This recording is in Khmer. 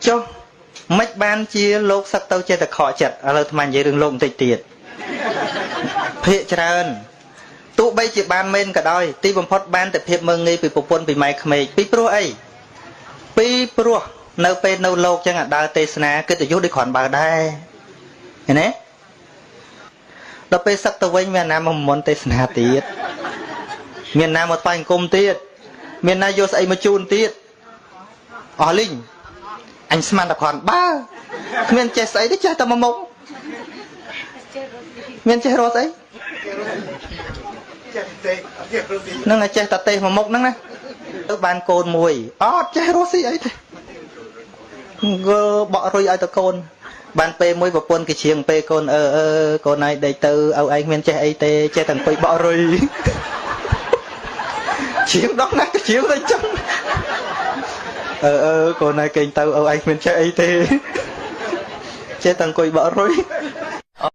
ចុះមិនបានជាលោកសឹកទៅចេះតែខកចិត្តឥឡូវថ្មនិយាយរឿងលោកបន្តិចទៀតភាកច្រើនទោះបីជាបានមែនក៏ដោយទីបំផុតបានតែភាពមើងងាយពីប្រពន្ធពីម៉ែក្មេកពីព្រោះអីពីព្រោះនៅពេលនៅលោកចឹងអាដើរទេសនាកិត្តិយសដូចគ្រាន់បើដែរឃើញទេដល់ពេលសឹកទៅវិញមានណាមកមុនទេសនាទៀតមានណាមកថ្វាយអង្គមទៀតមានណាយកស្អីមកជូនទៀតអស់លីងអញស្មានតែគ្រាន់បើគ្មានចេះស្អីទេចេះតែមកមុខមានចេះរត់អីនឹងចេះតែទេសមកមុខហ្នឹងណាទៅបានកូនមួយអត់ចេះរស់ស៊ីអីទេងើបក់រុយឲ្យតកូនបានពេលមួយប្រពន្ធគេជ្រៀងពេលកូនកូនឯងដេកទៅឪឯងមានចេះអីទេចេះតែអង្គុយបក់រុយជ្រៀងដល់ណាជ្រៀងទៅចឹងកូនឯងគេងទៅឪឯងមានចេះអីទេចេះតែអង្គុយបក់រុយ